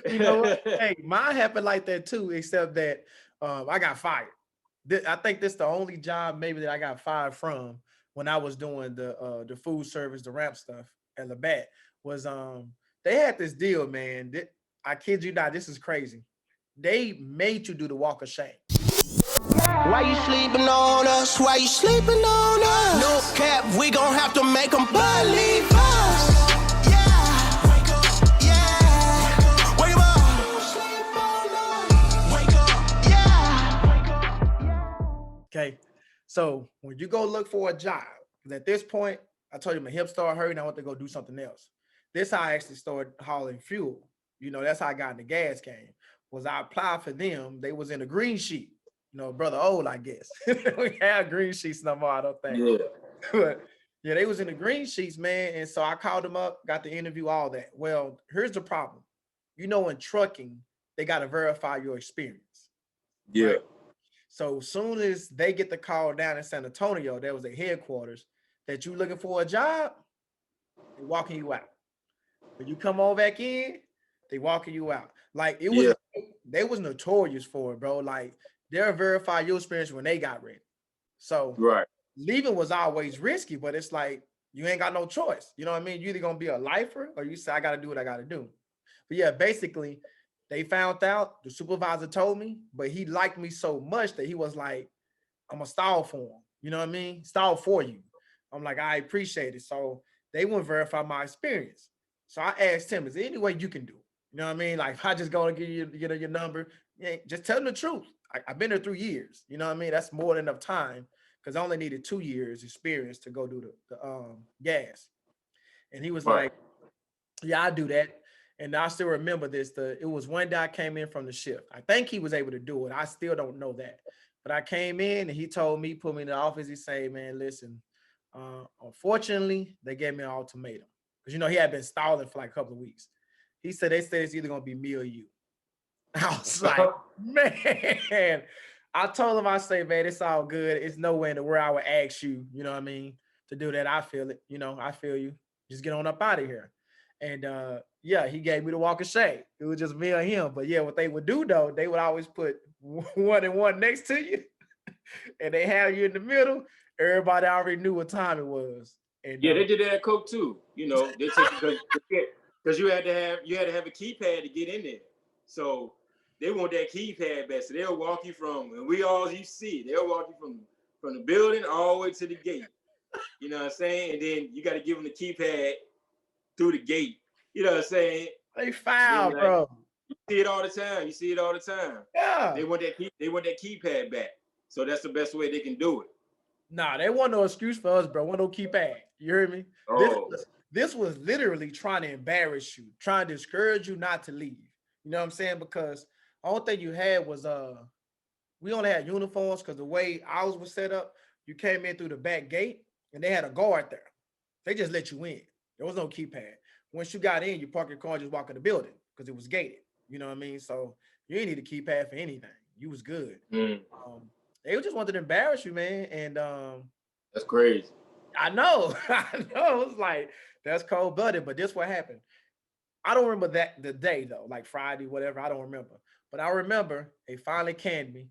You know what? Hey, mine happened like that too, except that I got fired. I think this the only job maybe that I got fired from when I was doing the food service, the ramp stuff at Labatt was they had this deal, man. I kid you not, this is crazy. They made you do the walk of shame. Why you sleeping on us? Why you sleeping on us? No cap, we gon' have to make them believe us. Yeah, wake up, yeah, wake up, yeah. Okay. So when you go look for a job, because at this point, I told you my hip started hurting, I want to go do something else. This how I actually started hauling fuel. You know, that's how I got in the gas game. Was I applied for them, they was in a green sheet. You know, brother old, I guess. We have green sheets no more, I don't think. Yeah. But yeah, they was in the green sheets, man. And so I called them up, got the interview, all that. Well, here's the problem. You know, in trucking, they got to verify your experience. Yeah. Right? So soon as they get the call down in San Antonio, that was their headquarters, that you looking for a job, they walking you out. When you come on back in, they walking you out. Like it was, they was notorious for it, bro. Like they'll verify your experience when they got ready. So Right. leaving was always risky, but it's like you ain't got no choice. You know what I mean? You either gonna be a lifer or you say I gotta do what I gotta do. But yeah, basically, they found out, the supervisor told me, but he liked me so much that he was like, I'm gonna stall for him. You know what I mean? Stall for you. I'm like, I appreciate it. So they wouldn't verify my experience. So I asked him, is there any way you can do it? You know what I mean? Like, if I just gonna give you, your number, yeah, just tell them the truth. I've been there 3 years. You know what I mean? That's more than enough time because I only needed 2 years experience to go do the gas. And he was Right. like, yeah, I do that. And I still remember this. It was one day I came in from the shift. I think he was able to do it. I still don't know that. But I came in and he told me, put me in the office. He said, man, listen, unfortunately, they gave me an ultimatum. Because, you know, he had been stalling for like a couple of weeks. He said, they said it's either going to be me or you. I was like, man. I told him, I say, man, it's all good. It's nowhere in the world I would ask you, you know what I mean, to do that. I feel it. You know, I feel you. Just get on up out of here. And yeah, he gave me the walk of shame. It was just me or him. But yeah, what they would do though, they would always put one and one next to you, and they have you in the middle. Everybody already knew what time it was. And Yeah, they did that at Coke too. You know, they take because you had to have a keypad to get in there. So they want that keypad back. So they'll walk you from, and you see it, they'll walk you from the building all the way to the gate. You know what I'm saying? And then you got to give them the keypad through the gate. You know what I'm saying? They foul, like, bro. You see it all the time. You see it all the time. Yeah. They want that keypad back. So that's the best way they can do it. Nah, they want no excuse for us, bro. Want no keypad. You hear me? Oh. This was literally trying to embarrass you, trying to discourage you not to leave. You know what I'm saying? Because the only thing you had was we only had uniforms because the way ours was set up, you came in through the back gate and they had a guard there. They just let you in. There was no keypad. Once you got in, you park your car and just walk in the building because it was gated. You know what I mean? So you didn't need a keypad for anything. You was good. They just wanted to embarrass you, man. And that's crazy. I know. I know. It was like, that's cold-blooded, but this what happened. I don't remember the day though, like Friday, whatever. I don't remember. But I remember they finally canned me.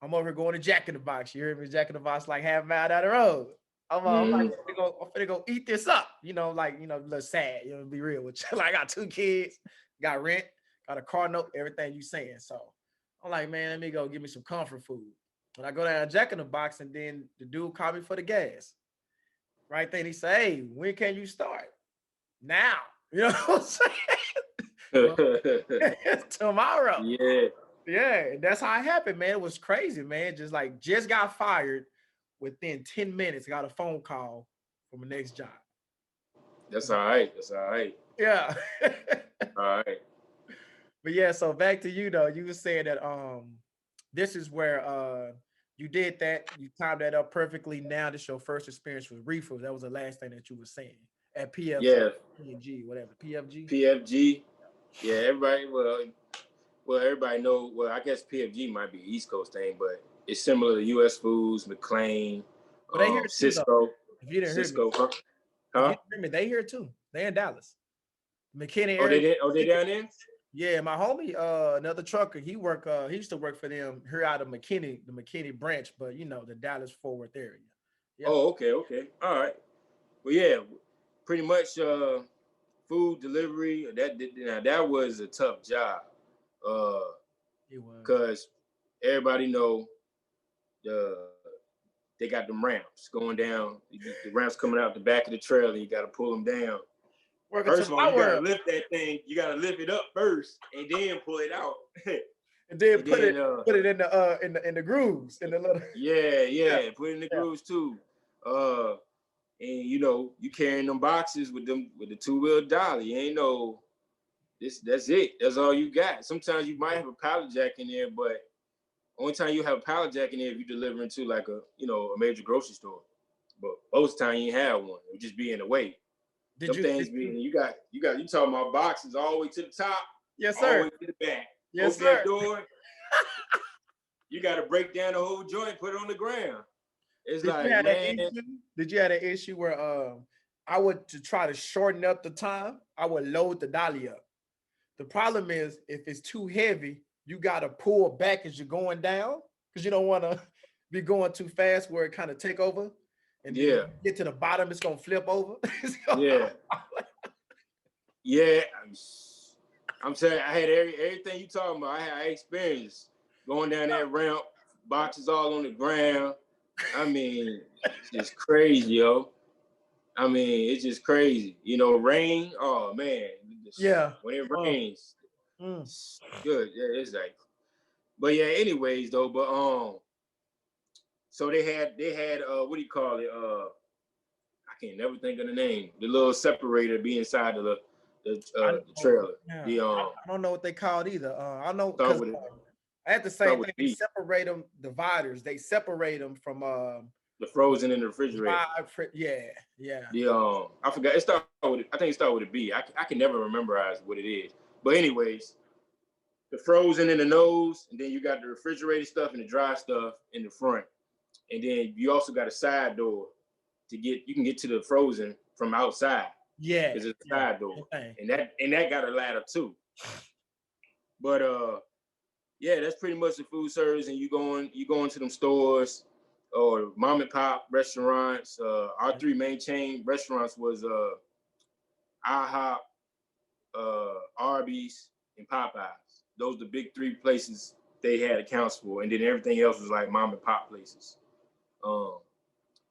I'm over here going to Jack in the Box. You hear me? Jack in the Box, like half a mile down the road. I'm like, I'm gonna go eat this up. You know, like, you know, a little sad. You know, be real with you. Like, I got 2 kids, got rent, got a car note, everything you saying. So I'm like, man, let me go give me some comfort food. When I go down Jack in the Box, and then the dude called me for the gas. Right then he said, hey, when can you start? Now. You know what I'm saying? Tomorrow. Yeah. Yeah. That's how it happened, man. It was crazy, man. Just got fired. Within 10 minutes, got a phone call from the next job. That's all right. That's all right. Yeah. All right. But yeah, so back to you though. You were saying that this is where you did that, you timed that up perfectly. Now this your first experience with reefer. That was the last thing that you were saying at PFG. Yeah. PFG, whatever. PFG. PFG. Yeah, everybody. Well, everybody know. Well, I guess PFG might be an East Coast thing, but it's similar to U.S. Foods, McLean, but they hear Cisco. If you didn't Cisco, hear me, huh? if you didn't hear me, they here too. They in Dallas, McKinney. Oh, they down there? Yeah, my homie, another trucker, he used to work for them here out of McKinney, the McKinney branch, but you know, the Dallas Fort Worth area. Yep. Oh, okay, okay. All right. Well, yeah, pretty much food delivery. Now that was a tough job. Uh, It was. cause everybody know the they got them ramps going down. The ramps coming out the back of the trailer. And you got to pull them down. Working to First of all, my you got to world. lift that thing. You got to lift it up first, and then pull it out. And then And then put it in the grooves in the little yeah, yeah, yeah, put it in the yeah. grooves too. Uh, and you carrying them boxes with the two-wheel dolly. You ain't no that's it. That's all you got. Sometimes you might have a pallet jack in there, but only time you have a pallet jack in there if you're delivering to like a major grocery store. But most of the time you ain't have one. It would just be in the way. Did Some you things be you talking about boxes all the way to the top, Yes, all the way sir. to the back. Yes, Open that sir. door, you got to break down the whole joint, put it on the ground. It's Did you like, have that man, issue? Did you have that issue where I would to try to shorten up the time, I would load the dolly up. The problem is if it's too heavy, you gotta pull back as you're going down because you don't want to be going too fast where it kind of take over. And then when yeah, you get to the bottom, it's gonna flip over. yeah, yeah. I'm saying I had everything you talking about. I experienced going down that ramp, boxes all on the ground. I mean, it's just crazy, yo. I mean, it's just crazy. Rain. Oh man, Yeah. when it Oh, rains, mm. it's good. Yeah, it's like. But yeah, anyways though. But so they had what do you call it? I can't never think of the name. The little separator be inside of I the know. trailer. Yeah. The I don't know what they call it either. I know start because with it. I had the Start same with thing. They B. separate them dividers. They separate them from The frozen in the refrigerator. yeah, yeah. The I forgot. It started with. I think it started with a B. I can never memorize what it is. But anyways, the frozen in the nose, and then you got the refrigerated stuff and the dry stuff in the front, and then you also got a side door you can get to the frozen from outside Yeah, because it's a yeah. side door, Thing. and that got a ladder too. But yeah, that's pretty much the food service, and you going to them stores or mom and pop restaurants. Our three main chain restaurants was IHOP, Arby's, and Popeyes. Those are the big three places they had accounts for, and then everything else was like mom and pop places.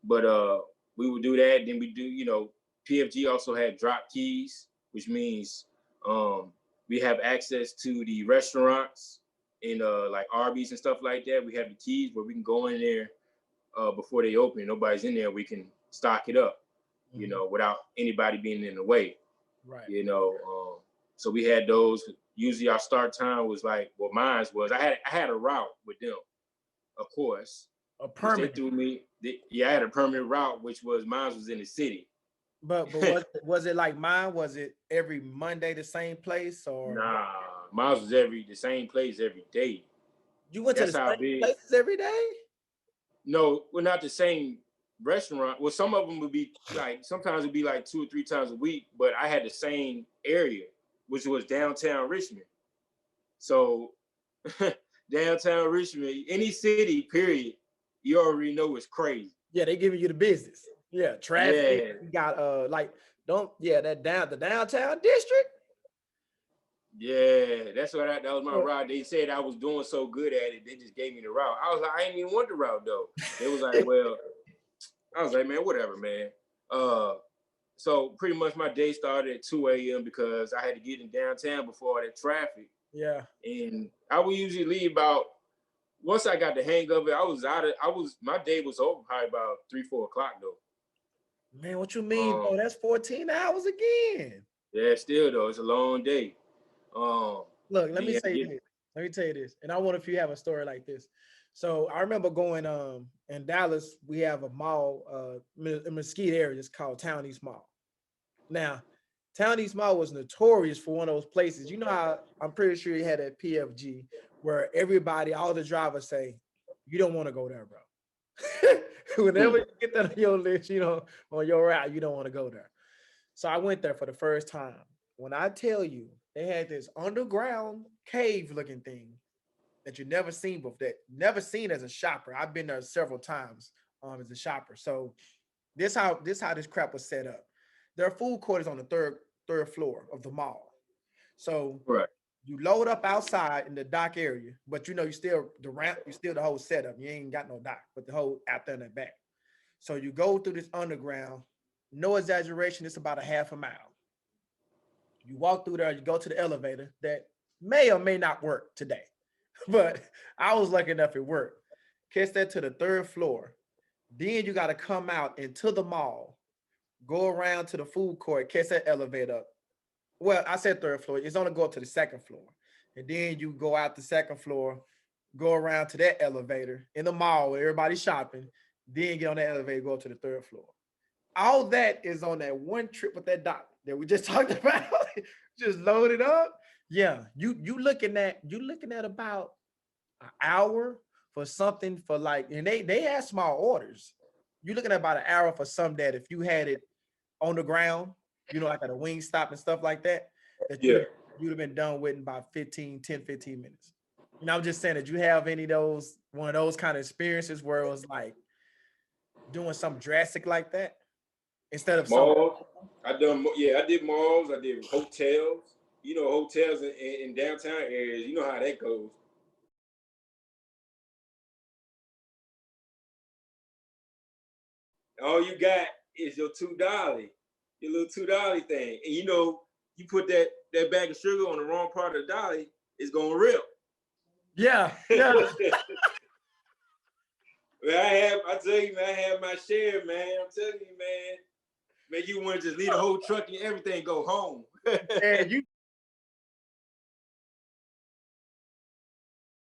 But we would do that. Then we do, PFG also had drop keys, which means we have access to the restaurants and like Arby's and stuff like that. We have the keys where we can go in there before they open. Nobody's in there. We can stock it up, without anybody being in the way. Right. So we had those. Usually our start time was like, well, mine was. I had a route with them, of course. A Which they permanent. threw me. I had a permanent route, which was mine was in the city. But was it like mine? Was it every Monday the same place or Nah, mine was the same place every day. you went to the That's how same big. places every day? No, we're not the same restaurant. Well, some of them would be like sometimes it'd be like 2 or 3 times a week, but I had the same area, which was downtown Richmond. So downtown Richmond, any city, period, you already know it's crazy. Yeah, they giving you the business. Yeah, traffic. Yeah. You got the downtown district. Yeah, that's what that was my route. They said I was doing so good at it, they just gave me the route. I was like, I didn't even want the route though. It was like, well, I was like, man, whatever, man. So pretty much my day started at 2 a.m. because I had to get in downtown before all that traffic. Yeah. And I would usually leave about once I got the hang of it, my day was over probably about 3-4 o'clock though. Man, what you mean, bro? That's 14 hours again. Yeah, still though, it's a long day. Look, let me say this. Let me tell you this. And I wonder if you have a story like this. So I remember going in Dallas, we have a mall, a Mesquite area, it's called Town East Mall. Now, Town East Mall was notorious for one of those places. You know how I'm pretty sure you had at PFG where everybody, all the drivers say, you don't want to go there, bro. Whenever you get that on your list, on your route, you don't want to go there. So I went there for the first time. when I tell you they had this underground cave looking thing that you never seen before, that never seen as a shopper. I've been there several times as a shopper. So this crap was set up. Their food court is on the third floor of the mall. So Right. you load up outside in the dock area, but you know you still the ramp, you still the whole setup. You ain't got no dock, but the whole out there in the back. So you go through this underground, no exaggeration, it's about a half a mile. You walk through there, you go to the elevator that may or may not work today, but I was lucky enough it worked. Catch that to the third floor. Then you got to come out into the mall, go around to the food court, catch that elevator up. Well, I said third floor. It's only go up to the second floor. And then you go out the second floor, go around to that elevator in the mall where everybody's shopping, then get on that elevator, go up to the third floor. All that is on that one trip with that doctor that we just talked about. Just load it up. Yeah, you looking at about an hour for something for like, and they had small orders. You're looking at about an hour for some that if you had it on the ground, you know, like at a wing stop and stuff like that, you'd have been done with in about 10, 15 minutes. You know, I'm just saying that you have any of those, one of those kind of experiences where it was like doing something drastic like that instead of malls. I did malls. I did hotels. You know, hotels in downtown areas. You know how that goes. All you got is your $2, your little $2 thing, and you know, you put that bag of sugar on the wrong part of the dolly, it's gonna rip. Yeah. Man, I tell you, man, I have my share, man. I'm telling you, man. Man, you want to just leave the whole truck and everything, go home. And